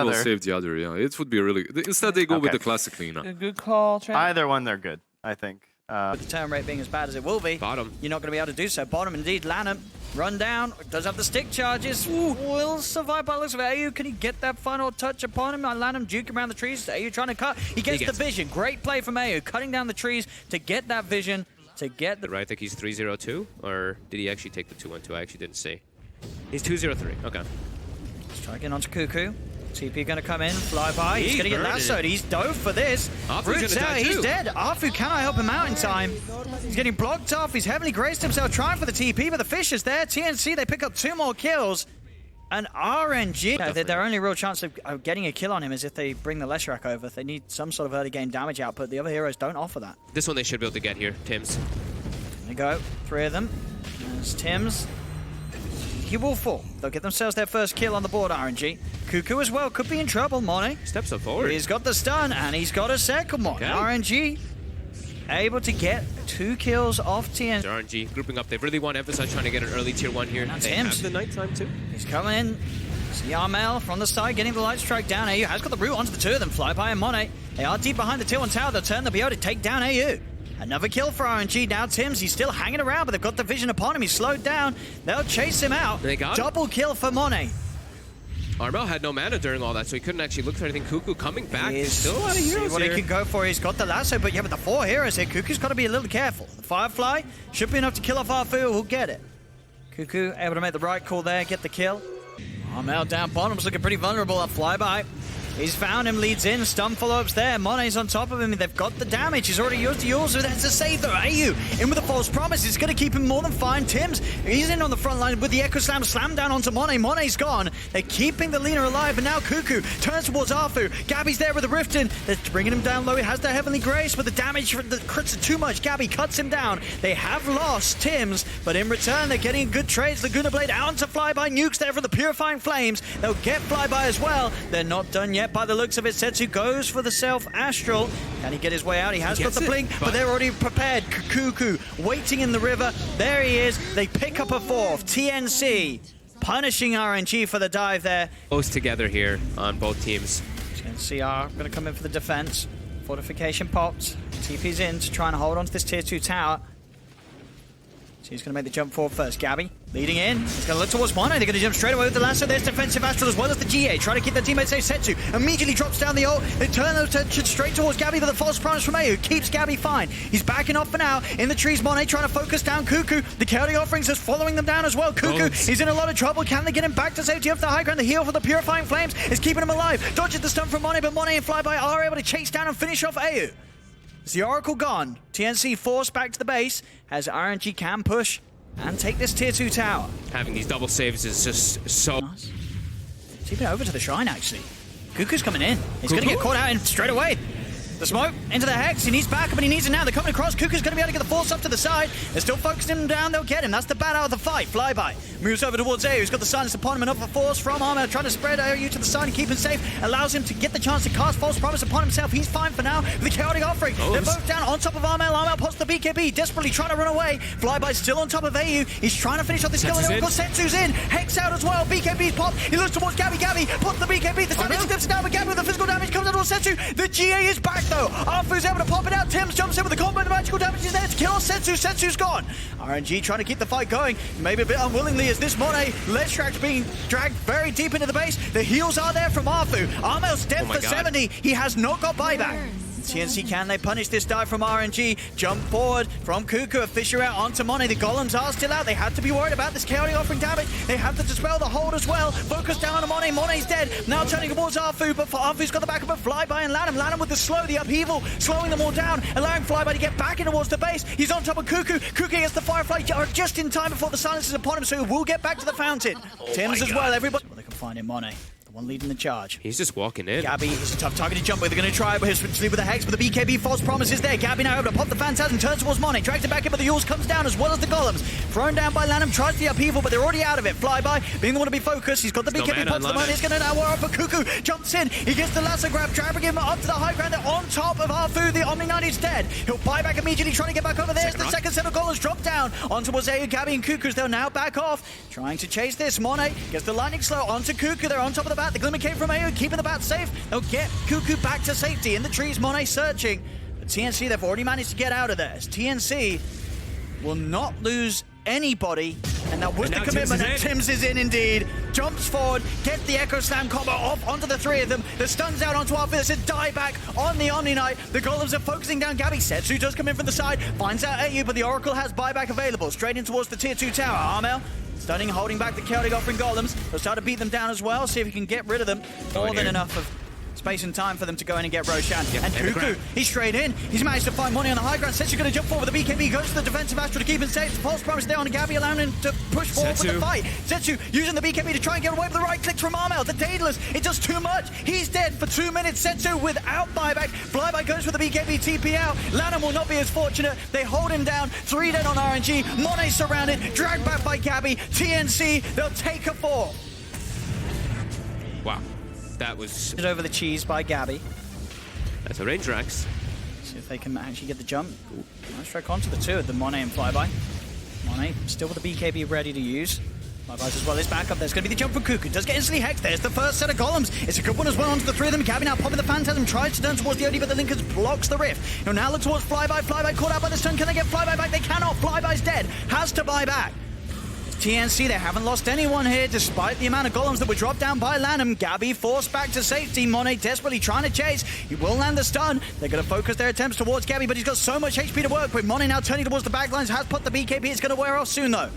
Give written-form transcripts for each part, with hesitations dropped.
one will other. save the other, yeah. It would be really... Instead, they go with the classic Lina. Good call, Trent. Either one, they're good, I think. With the turn rate being as bad as it will be, Bottom. you're not going to be able to do so. Bottom indeed, Lanham, run down, does have the stick charges, will survive by the looks of it. AU, can he get that final touch upon him? Lanham duking around the trees, AU trying to cut, he gets the vision. Great play from AU, cutting down the trees to get that vision, to get the... Right, I think he's 3-0-2, or did he actually take the 2-1-2? I actually didn't see. He's 2-0-3, okay. Let's try again onto Cuckoo. TP gonna come in, fly by. He's gonna get lassoed. He's dove for this. Roots out, he's dead. Arfu cannot help him out in time. He's getting blocked off. He's heavily graced himself trying for the TP, but the fish is there. TNC, they pick up 2 more kills. And RNG, their only real chance of getting a kill on him is if they bring the Leshrac over. They need some sort of early game damage output. The other heroes don't offer that. This one they should be able to get here, Tims. There we go, 3 of them. There's Tims. He will fall. They'll get themselves their first kill on the board, RNG. Cuckoo as well, could be in trouble, Monet. Steps up forward. He's got the stun, and he's got a second one. Okay. RNG able to get 2 kills off TNC. RNG grouping up. They really want to emphasize trying to get an early tier 1 here. That's they him. have the nighttime too. He's coming in. See Armel from the side, getting the light strike down. AU has got the root onto the 2 of them. Fly by and Monet. They are deep behind the tier 1 tower. They'll turn, they'll be able to take down AU. Another kill for RNG. Now Tims, he's still hanging around, but they've got the vision upon him. He's slowed down. They'll chase him out. They got double kill for Monet. Armel had no mana during all that, so he couldn't actually look for anything. Cuckoo coming back. There's still a lot of heroes see what here. He can go for. He's got the lasso, but yeah, with the 4 heroes here, Cuckoo's got to be a little careful. The Firefly should be enough to kill off Arfu. Who'll get it? Cuckoo able to make the right call there, get the kill. Armel down bottom's looking pretty vulnerable. A flyby. He's found him, leads in, stun follow-ups there. Monet's on top of him, they've got the damage. He's already used yours, so that's a save though. AU in with a false promise. It's going to keep him more than fine. Tims, he's in on the front line with the Echo Slam down onto Monet. Monet's gone. They're keeping the Lina alive, and now Cuckoo turns towards Arfu. Gabby's there with the Rift in. They're bringing him down low. He has the Heavenly Grace, but the damage from the crits are too much. Gabby cuts him down. They have lost Tims, but in return, they're getting good trades. Laguna Blade out to Flyby. Nukes there for the Purifying Flames. They'll get Flyby as well. They're not done yet by the looks of it. Setsu goes for the self-astral. Can he get his way out? He has got the blink, but they're already prepared. Cuckoo waiting in the river. There he is. They pick up a 4th. TNC punishing RNG for the dive there. Close together here on both teams. TNC are going to come in for the defense. Fortification popped. TP's in to try and hold on to this tier 2 tower. So he's going to make the jump forward first. Gabby leading in. He's going to look towards Mono. They're going to jump straight away with the lasso. There's defensive astral as well as the GA. Trying to keep their teammate safe. Setsu immediately drops down the ult. They turn their attention straight towards Gabby, but the false promise from AU keeps Gabby fine. He's backing off for now. In the trees, Monet trying to focus down Cuckoo. The chaotic offerings is following them down as well. Cuckoo is in a lot of trouble. Can they get him back to safety off the high ground? The heal for the Purifying Flames is keeping him alive. Dodges the stun from Monet, but Monet and Flyby are able to chase down and finish off AU. Is the Oracle gone? TNC forced back to the base as RNG can push and take this tier 2 tower. Having these double saves is just so nice. Keep it over to the shrine actually. Cuckoo's coming in. He's going to get caught out in straight away. The smoke into the Hex. He needs backup and he needs it now. They're coming across. Cuckoo's going to be able to get the force up to the side. They're still focusing him down. They'll get him. That's the bad out of the fight. Flyby moves over towards AU. He's got the silence upon him. Enough of force from Armor trying to spread AU to the side and keep him safe. Allows him to get the chance to cast false promise upon himself. He's fine for now with the chaotic offering. They're both down on top of Armel. Armel pops the BKB. Desperately trying to run away. Flyby still on top of AU. He's trying to finish off this kill. And of course Setsu's in. Hex out as well. BKB's popped. He looks towards Gabby. Gabby pops the BKB. The strategy steps down, but Gabby with the physical damage comes out towards Setsu. The GA is back though. Arfu's able to pop it out. Tims jumps in with the combo. The magical damage is there to kill Setsu. Setsu's gone. RNG trying to keep the fight going. Maybe a bit unwillingly as this Monet Leshrac being dragged very deep into the base. The heals are there from Arfu. Armel's dead for 70. He has not got buyback. TNC, can they punish this dive from RNG? Jump forward from Cuckoo, a Fisher out onto Monet. The golems are still out. They have to be worried about this chaotic offering damage. They have to dispel the hold as well. Focus down on Monet. Monet's dead. Now turning towards Arfu, but Arfu's got the backup of Flyby and Lanham. Lanham with the slow, the upheaval, slowing them all down, allowing Flyby to get back in towards the base. He's on top of Cuckoo. Cuckoo gets the Firefly just in time before the silence is upon him, so he will get back to the fountain. Tims as well, everybody. Well, they can find him, Monet. One leading the charge. He's just walking in. Gabby is a tough target to jump with. They're going to try it, but he'll sleep with the Hex, but the BKB false promise is there. Gabby now able to pop the Phantasm, turns towards Monet, drags it back in, but the Yules comes down as well as the Golems. Thrown down by Lanham, tries the upheaval, but they're already out of it. Flyby, being the one to be focused. He's got the BKB, pops the Monet. He's going to now war up for Cuckoo. Jumps in. He gets the lasso grab, dragging him up to the high ground. They're on top of Arfu. The Omni Knight is dead. He'll buy back immediately, trying to get back over there. The second set of Golems drop down onto Wazeu, Gabby and Cuckoo's. They'll now back off, trying to chase this. Monet gets the lightning slow onto Cuckoo. They're on top of the bat. The Glimmer came from AO, keeping the bat safe. They'll get Cuckoo back to safety. In the trees, Monet searching. But TNC, they've already managed to get out of there. TNC will not lose anybody, and that was the commitment, and Tims is in indeed. Jumps forward, gets the Echo Slam combo off onto the three of them. The stun's out onto Arthur. It's a die back on the Omni Knight. The Golems are focusing down Gabby. Setsu does come in from the side, finds out AU, but the Oracle has buyback available. Straight in towards the tier 2 tower. Armel stunning, holding back the Chaotic offering Golems. They'll start to beat them down as well, see if he can get rid of them. More than enough of space and time for them to go in and get Roshan. Yeah, and Cuckoo, he's straight in. He's managed to find money on the high ground. Setsu's going to jump forward with the BKB, goes to the defensive Astro to keep him safe. False promise there on Gabby, allowing him to push forward with the fight. Setsu using the BKB to try and get away with the right click from Armel. The Daedalus, it does too much. He's dead for 2 minutes. Setsu without buyback. Flyby goes for the BKB TP out. Lanham will not be as fortunate. They hold him down. 3 dead on RNG. Monet surrounded, dragged back by Gabby. TNC, they'll take a 4. Wow. That was... Over the cheese by Gabby. That's a range Rax. See if they can actually get the jump. Ooh, nice strike onto the 2 of the Monet and Flyby. Monet still with the BKB ready to use. Flyby's as well is back up. There's going to be the jump from Cuckoo. Does get instantly hexed. There's the first set of Golems. It's a good one as well onto the 3 of them. Gabby now popping the Phantasm. Tries to turn towards the OD, but the Linkers blocks the rift. He'll now look towards Flyby. Flyby caught out by the stun. Can they get Flyby back? They cannot. Flyby's dead. Has to buy back. TNC, they haven't lost anyone here, despite the amount of Golems that were dropped down by Lanham. Gabby forced back to safety. Monet desperately trying to chase. He will land the stun. They're going to focus their attempts towards Gabby, but he's got so much HP to work with. Monet now turning towards the backlines, has put the BKB. It's going to wear off soon, though.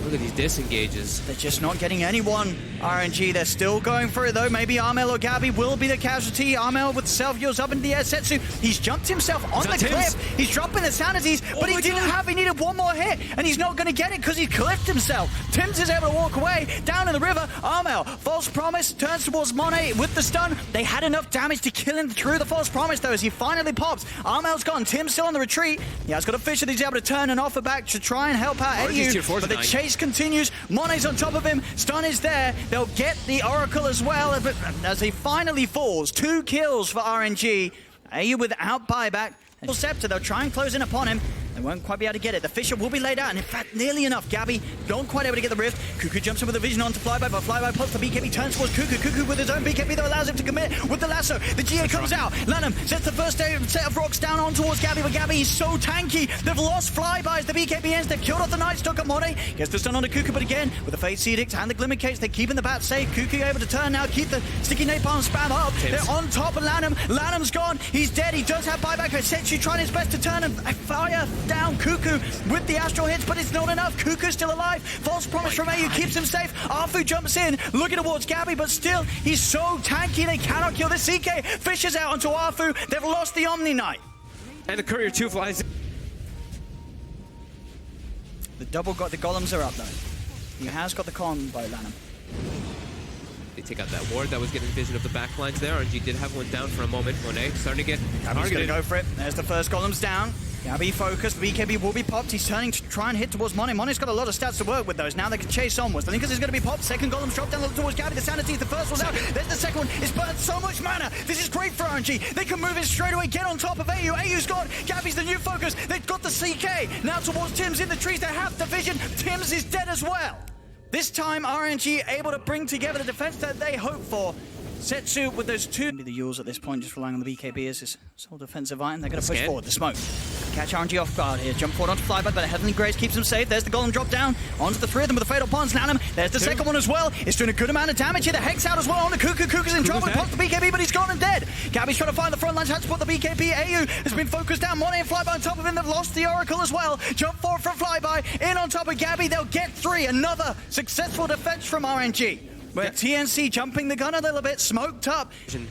Look at these disengages. They're just not getting anyone, RNG. They're still going for it, though. Maybe Armel or Gabby will be the casualty. Armel with self-heals up into the air. Setsu, he's jumped himself on the cliff. He's dropping the sanities, but he didn't have. He needed one more hit, and he's not going to get it because he cliffed himself. Tims is able to walk away down in the river. Armel, false promise, turns towards Monet with the stun. They had enough damage to kill him through the false promise, though, as he finally pops. Armel's gone. Tim's still on the retreat. He has got a fish that he's able to turn and offer back to try and help out AU, but the chase continues. Monet's on top of him. Stun is there. They'll get the Oracle as well, but as he finally falls. 2 kills for RNG. AU without buyback. Scepter, they'll try and close in upon him. They won't quite be able to get it. The Fisher will be laid out, and in fact, nearly enough. Gabby not quite able to get the rift. Cuckoo jumps in with a vision onto Flyby, but Flyby puts the BKB, turns towards Cuckoo. Cuckoo with his own BKB that allows him to commit with the lasso. The GA comes out. Lanham sets the first set of rocks down on towards Gabby, but Gabby is so tanky. They've lost Flyby as the BKB ends. They've killed off the Night Stalker. Monet gets the stun onto Cuckoo, but again, with the Fate's Edict and the Glimmer Case, they're keeping the bat safe. Cuckoo able to turn now, keep the sticky napalm spam up. They're on top of Lanham. Lanham's gone. He's dead. He does have buyback. Setsu trying his best to turn and fire down Cuckoo with the astral hits, but it's not enough. Cuckoo's still alive. False promise from AU keeps him safe. Arfu jumps in, looking towards Gabby, but still, he's so tanky they cannot kill the CK. Fishes out onto Arfu. They've lost the Omni Knight. And the Courier 2 flies. The Golems are up, though. He has got the combo, Lanham. They take out that ward that was getting vision of the backlines there. RNG did have one down for a moment. Monet starting to get Gabby's going to go for it. There's the first Golems down. Gabby focused, the BKB will be popped. He's turning to try and hit towards Monet. Monet's got a lot of stats to work with those. Now they can chase onwards. The Linkers is going to be popped. Second Golem's dropped down towards Gabby. The Sanity, the first one's out. There's the second one. It's burned so much mana. This is great for RNG. They can move in straight away, get on top of AU. AU's gone. Gabby's the new focus. They've got the CK. Now towards Tims in the trees. They have the vision. Tims is dead as well. This time, RNG able to bring together the defense that they hope for. Setsu with those 2. The Yules at this point, just relying on the BKB as his sole defensive item. They're going to push forward. The smoke. Catch RNG off guard here. Jump forward onto Flyby, but the Heavenly Grace keeps them safe. There's the Golem drop down onto the 3 of them with the Fatal Ponds. Lanham. There's the second one as well. It's doing a good amount of damage here. The Hex out as well on the Cuckoo. Cuckoo's in trouble. Pops the BKB, but he's gone and dead. Gabby's trying to find the front lines. Has to put the BKB. AU has been focused down. Monet and Flyby on top of him. They've lost the Oracle as well. Jump forward from Flyby. In on top of Gabby. They'll get 3. Another successful defense from RNG. But TNC jumping the gun a little bit, smoked up. There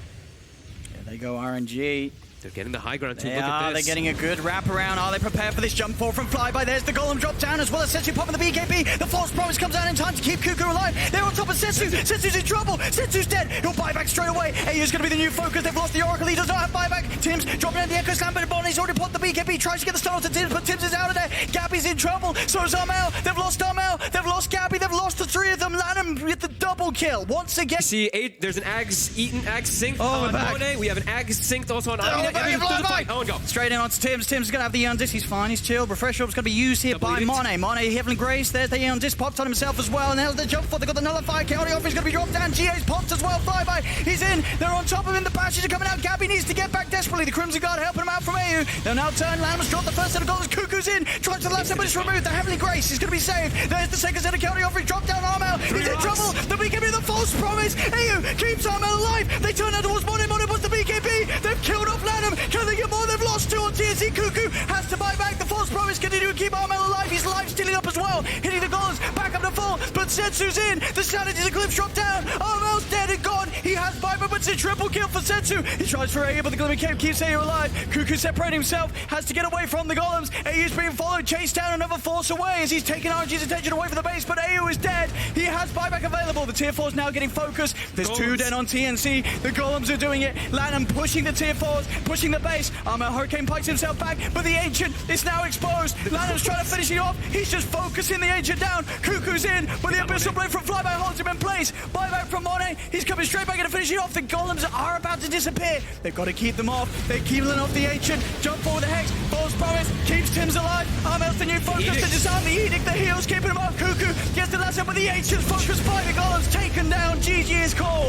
they go, RNG. They're getting the high ground too. Look at They're this. getting a good wraparound. Are they prepared for this jump forward from Flyby? There's the Golem drop down as well as Setsu popping the BKB. The false promise comes out in time to keep Cuckoo alive. They're on top of Setsu. Setsu's in trouble. Setsu's dead. He'll buy back straight away. AU's going to be the new focus. They've lost the Oracle. He does not have buyback. Tims dropping down the Echo Slam, but Bonnie's already put the BKB. Tries to get the stun onto Tims, but Tims is out of there. Gabby's in trouble. So is Armel. They've lost Armel. They've lost Gabby. They've lost the 3 of them. Lanham with the double kill. Once again. See, there's an Ags eaten, Ags synced Oh, we're on back. Monet. We have an Ags synced also on Amina. back, Everyone's through the fight. fly. Oh, and go. Straight in onto Tim's. Tim's going to have the Eon Disc. He's fine. He's chilled. Refresh Orb's going to be used here by Double Monet. Monet, Heavenly Grace. There's the Eon Disc popped on himself as well. And there's the jump for. They've got the nullifier. Chaotic Offer is going to be dropped down. GA's popped as well. Flyby. He's in. They're on top of him. The passes are coming out. Gabby needs to get back desperately. The Crimson Guard helping him out from AU. They'll now turn. Lanham's dropped the first set of goals. Cuckoo's in. Tries to the left side, but it's removed. The Heavenly Grace. He's going to be saved. There's the second set of Chaotic Offer. Drop down Armel. He's in trouble. The BKB, the false promise. AU keeps Armel alive. They turn out towards Monet. Monet puts the BKB. They've killed off Lanham. Can they get more? They've lost 2 on TNC. Cuckoo has to buy back. The false promise. Continue to keep Armel alive. He's life stealing up as well. Hitting the goals. Back up to full. But Setsu's in. The Sanity's Eclipse dropped down. Armel's dead and gone. He has Viper, but it's a triple kill for Setsu. He tries for AU, but the Glimmer Cape keeps AU alive. Cuckoo separating himself. Has to get away from the golems. AU's being followed. Chased down another force away as he's taking RNG's attention away from the base, but AU is dead. He has buyback available. The tier 4's now getting focused. There's 2 dead on TNC. The golems are doing it. Lanham pushing the tier 4s, pushing the base. Armel Hurricane pikes himself back, but the Ancient is now exposed. Lanham's trying to finish it off. He's just focusing the Ancient down. Cuckoo's in, but the Abyssal Blade from Flyby holds him in place. Buyback from Monet. He's coming straight back in to finish it off. The golems are about to disappear. They've got to keep them off. They're keeping off the Ancient. Jump forward the Hex. False promise. Keeps Tim's alive. Armel's the new focus. They disarm the Edict. The heals keeping him off. Cuckoo gets the last up, but the Ancient's focused by the golems. Taken down. GG is called.